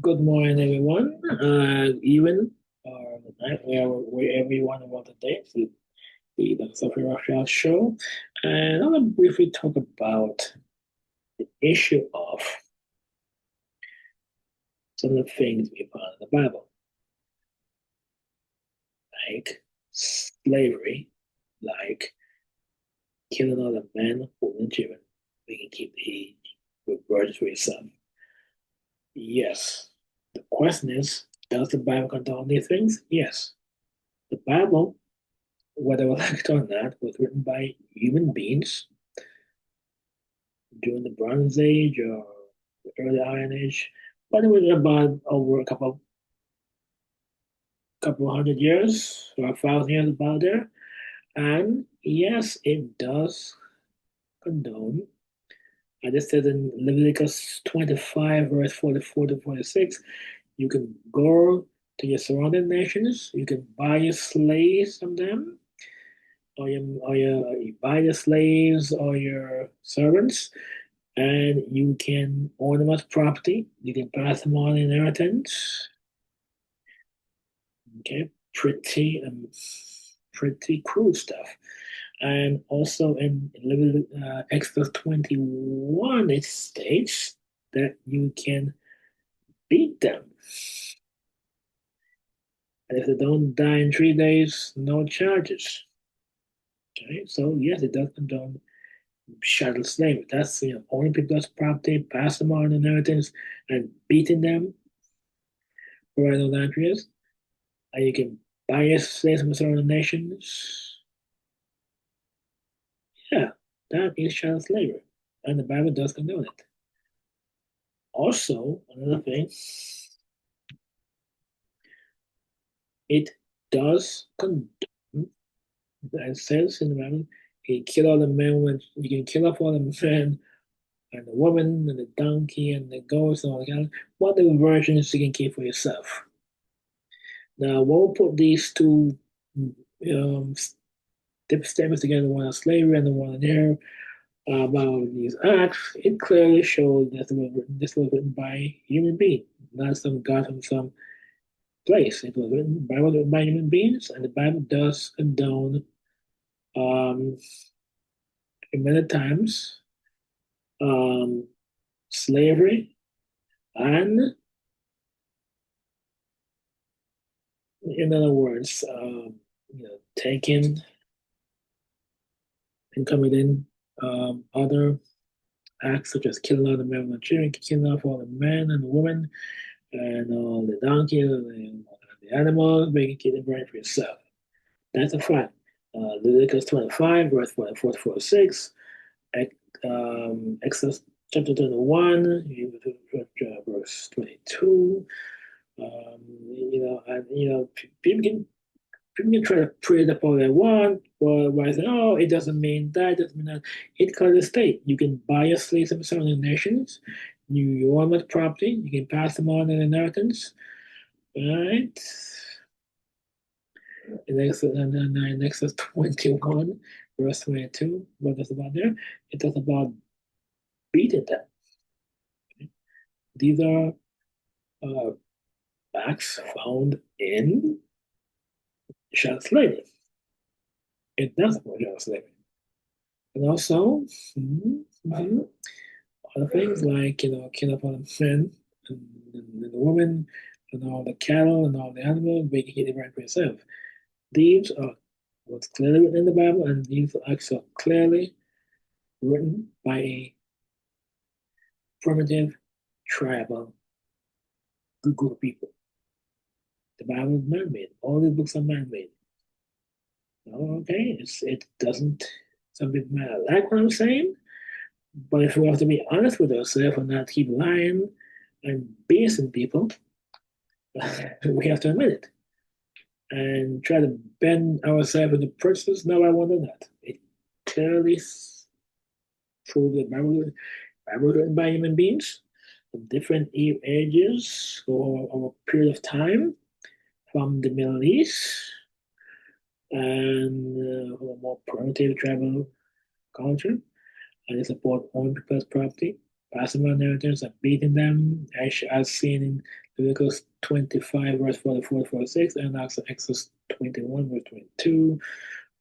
Good morning, everyone. Even or night, wherever you want to want today, to the SOPHIA show. And I want to briefly talk about the issue of some of the things we find in the Bible, like slavery, like killing all the men, women, and children. We can keep the words for yourself. Yes. The question is, does the Bible condone these things? Yes. The Bible, whether we like it or not, was written by human beings during the Bronze Age or the early Iron Age, but it was about over a couple hundred years or 1,000 years about there. And yes, it does condone. As it says in Leviticus 25, verse 44 to 46, you can go to your surrounding nations, you can buy your slaves from them, you buy your slaves or your servants, and you can own them as property. You can pass them on inheritance. Okay, pretty cool stuff. And also in Exodus 21, it states that you can beat them. And if they don't die in 3 days, no charges. Okay, so yes, it does condone chattel slavery. That's owning people's property, pass them on inheritance, and beating them for idolatries. And you can bias slaves from certain nations. Yeah, that is child slavery. And the Bible does condone it. Also, another thing, it does condone, it says in the Bible, you kill all the men, when you can kill off all the men and the woman and the donkey and the goats and all that. Whatever versions you can keep for yourself. Now, we'll put these two um, statements together, one on slavery and the one on there about these acts. It clearly shows that this was written by human beings, not some God from some place. It was written by human beings, and the Bible does condone um, many times um, slavery and, in other words, taking and committing other acts such as killing all the men and children, killing off all the men and women, and all the donkeys and the animals, making it and burning for yourself. That's a fact. Leviticus 25, verse 44 to 46, Exodus chapter 21, verse 22. People can try to pray it up all they want, but by saying, oh, it doesn't mean that, it doesn't mean that. It clearly state you can buy your slaves from certain nations, you own that property, you can pass them on in inheritance, right? In Exodus 21, verse 22, what is about there? It talks about beating them. These are uh, facts found in child slavery. It does about child slavery. And also, other things like, killing up all the men and the women and all the cattle and all the animals, making it right for yourself. These are what's clearly written in the Bible, and these are actually clearly written by a primitive, tribal group of people. The Bible is man-made. All these books are man-made. Okay, it doesn't. Some people might not like what I'm saying, but if we have to be honest with ourselves and not keep lying and basing people, we have to admit it and try to bend ourselves into prejudice. No, I want to not. It clearly proves that Bible was written by human beings of different ages or a period of time from the Middle East and a more primitive tribal culture, and they support owning people's property, passing on inheritance, and beating them, as seen in Leviticus 25, verse 44 to 46, and also Exodus 21, verse 22.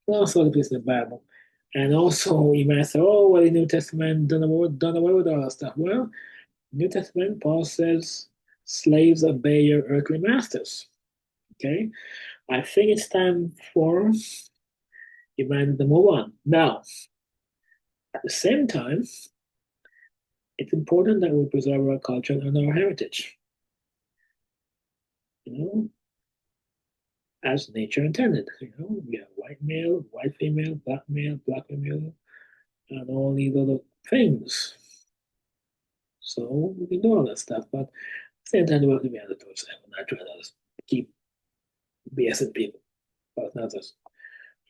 And also the place in the Bible. And also, you might say, oh, well, the New Testament done away with all that stuff. Well, New Testament, Paul says, slaves obey your earthly masters. Okay? I think it's time for humanity to move on. Now, at the same time, it's important that we preserve our culture and our heritage. You know, as nature intended. You know, we have white male, white female, black female, and all these other things. So we can do all that stuff, but at the same time, we have to be on the top side. We're not trying to keep BSing people, but not us.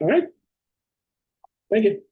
All right, thank you.